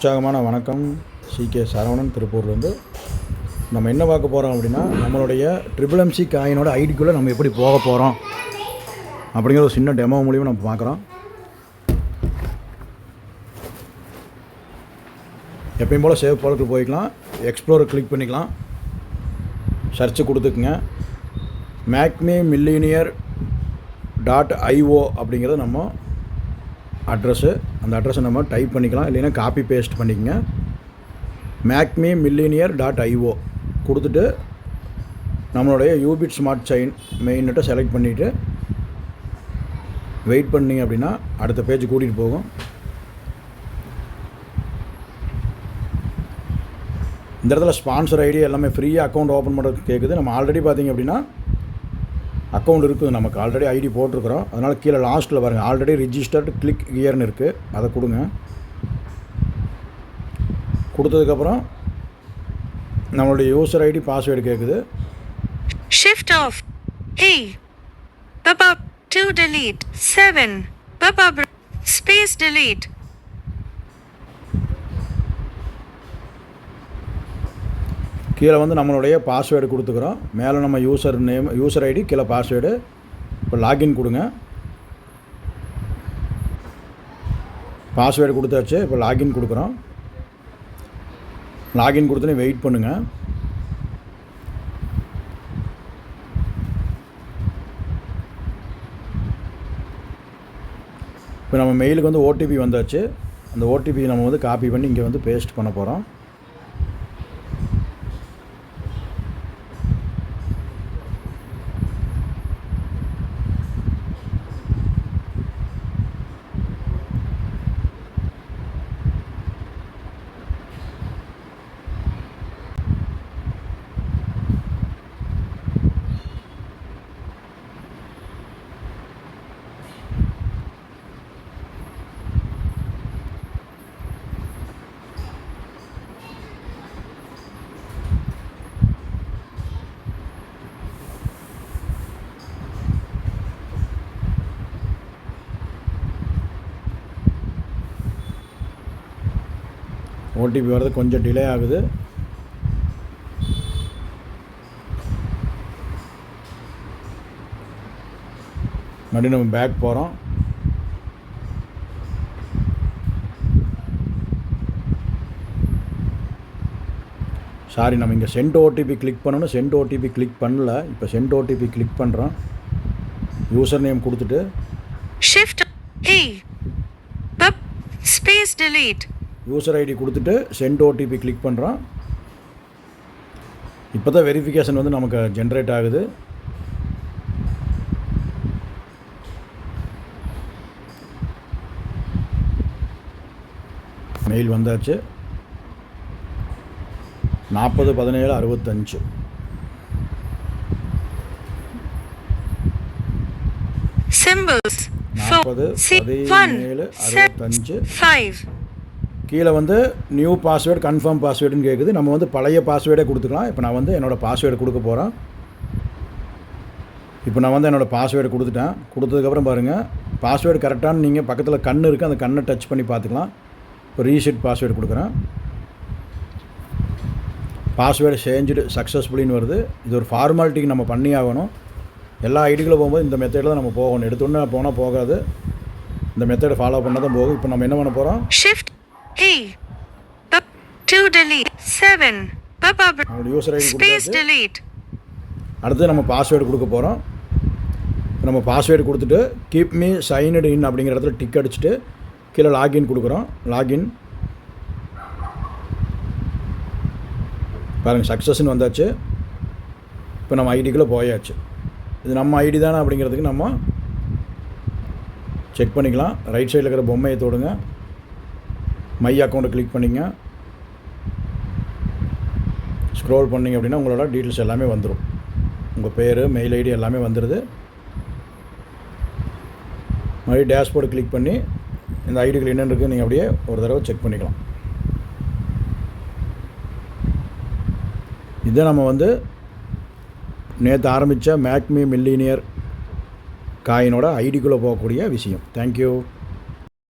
உற்சாகமான வணக்கம். CK சரவணன், திருப்பூர்லேருந்து. நம்ம என்ன பார்க்க போகிறோம் அப்படின்னா, நம்மளுடைய MMC காயினோட ஐடிக்குள்ளே நம்ம எப்படி போக போகிறோம் அப்படிங்கிற ஒரு சின்ன டெமோ மூலியமாக நம்ம பார்க்குறோம். எப்பயும் போல் சேவ் போலக்கு போய்க்கலாம், எக்ஸ்ப்ளோரை கிளிக் பண்ணிக்கலாம், சர்ச்சு கொடுத்துக்குங்க. macmemillionaire.io அப்படிங்கிறது நம்ம அட்ரஸ்ஸு. அந்த அட்ரஸை நம்ம டைப் பண்ணிக்கலாம், இல்லைன்னா காப்பி பேஸ்ட் பண்ணிக்கங்க. macmemillionaire.io கொடுத்துட்டு நம்மளுடைய யூபிட் ஸ்மார்ட் செயின் மெயின் நெட்டை செலக்ட் பண்ணிவிட்டு வெயிட் பண்ணிங்க அப்படின்னா அடுத்த பேஜ் கூட்டிகிட்டு போகும். இந்த இடத்துல ஸ்பான்சர் ஐடி எல்லாமே ஃப்ரீயாக அக்கௌண்ட் ஓப்பன் பண்ணுறதுக்கு கேட்குது. நம்ம ஆல்ரெடி பார்த்திங்க அப்படின்னா அக்கௌண்ட் இருக்குது, நமக்கு ஆல்ரெடி ஐடி போட்டிருக்கிறோம். அதனால் கீழே லாஸ்ட்டில் பாருங்கள், ஆல்ரெடி ரிஜிஸ்டர்டு கிளிக் இயர்னு இருக்குது, அதை கொடுங்க. கொடுத்ததுக்கப்புறம் நம்மளுடைய யூசர் ஐடி பாஸ்வேர்டு கேட்குது. Shift of A Papa 2 delete 7 Papa space delete. கீழே வந்து நம்மளுடைய பாஸ்வேர்டு கொடுத்துக்கிறோம். மேலே நம்ம யூசர் நேம், யூசர் ஐடி, கீழே பாஸ்வேர்டு. இப்போ லாகின் கொடுங்க. பாஸ்வேர்டு கொடுத்தாச்சு. இப்போ லாகின் கொடுக்குறோம். லாகின் கொடுத்தோன்னே வெயிட் பண்ணுங்கள். இப்போ நம்ம மெயிலுக்கு வந்து ஓடிபி வந்தாச்சு. அந்த ஓடிபி நம்ம வந்து காப்பி பண்ணி இங்கே வந்து பேஸ்ட் பண்ண போகிறோம். ஓடிபி வர்றது கொஞ்சம் டிலே ஆகுது. மறுபடியும் நம்ம பேக் போகிறோம். சாரி, நம்ம இங்கே சென்ட் ஓடிபி கிளிக் பண்ணணும். சென்ட் ஓடிபி கிளிக் பண்ணல. இப்போ சென்ட் ஓடிபி கிளிக் பண்ணுறோம். யூசர் நேம் கொடுத்துட்டு shift A space delete. User ID கொடுத்துட்டு சென்ட் ஓடிபி கிளிக் பண்ணுறோம். இப்போ தான் வெரிஃபிகேஷன் வந்து நமக்கு ஜென்ரேட் ஆகுது. மெயில் வந்தாச்சு. 401765 symbols 401765. கீழே வந்து நியூ பாஸ்வேர்டு, கன்ஃபார்ம் பாஸ்வேர்டுன்னு கேட்குது. நம்ம வந்து பழைய பாஸ்வேர்டே கொடுத்துக்கலாம். இப்போ நான் வந்து என்னோடய பாஸ்வேர்டு கொடுக்க போகிறேன். இப்போ நான் வந்து என்னோடய பாஸ்வேர்டு கொடுத்துட்டேன். கொடுத்ததுக்கப்புறம் பாருங்கள், பாஸ்வேர்டு கரெக்டானு நீங்கள் பக்கத்தில் கண் இருக்குது, அந்த கண்ணை டச் பண்ணி பார்த்துக்கலாம். இப்போ ரீசெட் பாஸ்வேர்டு கொடுக்குறேன். பாஸ்வேர்டு சேஞ்சு சக்ஸஸ்ஃபுல்லின்னு வருது. இது ஒரு ஃபார்மாலிட்டிக்கு நம்ம பண்ணி ஆகணும். எல்லா ஐடிகளும் போகும்போது இந்த மெத்தடில் தான் நம்ம போகணும். எடுத்தோன்னே போனால் போகாது, இந்த மெத்தடை ஃபாலோ பண்ணால் தான் போகும். இப்போ நம்ம என்ன பண்ண போகிறோம், ஷிஃப்ட் ஏ 2 delete 7 Papa user ID space delete. அடுத்து நம்ம பாஸ்வேர்டு கொடுக்க போகிறோம். நம்ம பாஸ்வேர்டு கொடுத்துட்டு கீப் மீ சைன்டு இன் அப்படிங்கிற இடத்துல டிக் அடிச்சுட்டு கீழே லாகின் கொடுக்குறோம். லாகின் பாருங்கள், சக்ஸஸ்ன்னு வந்தாச்சு. இப்போ நம்ம ஐடிக்குள்ளே போயாச்சு. இது நம்ம ஐடி தானே அப்படிங்கிறதுக்கு நம்ம செக் பண்ணிக்கலாம். ரைட் சைடில் இருக்கிற பொம்மையை தொடுங்க, மை அக்கௌண்ட்டை கிளிக் பண்ணிங்க. ஸ்க்ரோல் பண்ணிங்க அப்படின்னா உங்களோட டீட்டெயில்ஸ் எல்லாமே வந்துடும். உங்கள் பேர், மெயில் ஐடி எல்லாமே வந்துடுது. மறுபடியும் டேஷ்போர்டு கிளிக் பண்ணி இந்த ஐடிகள் என்னென்னு இருக்குது நீங்கள் அப்படியே ஒரு தடவை செக் பண்ணிக்கலாம். இதை நம்ம வந்து நேற்று ஆரம்பித்த மேக்மி மில்லினியர் காயினோட ஐடிக்குள்ளே போகக்கூடிய விஷயம். தேங்க்யூ.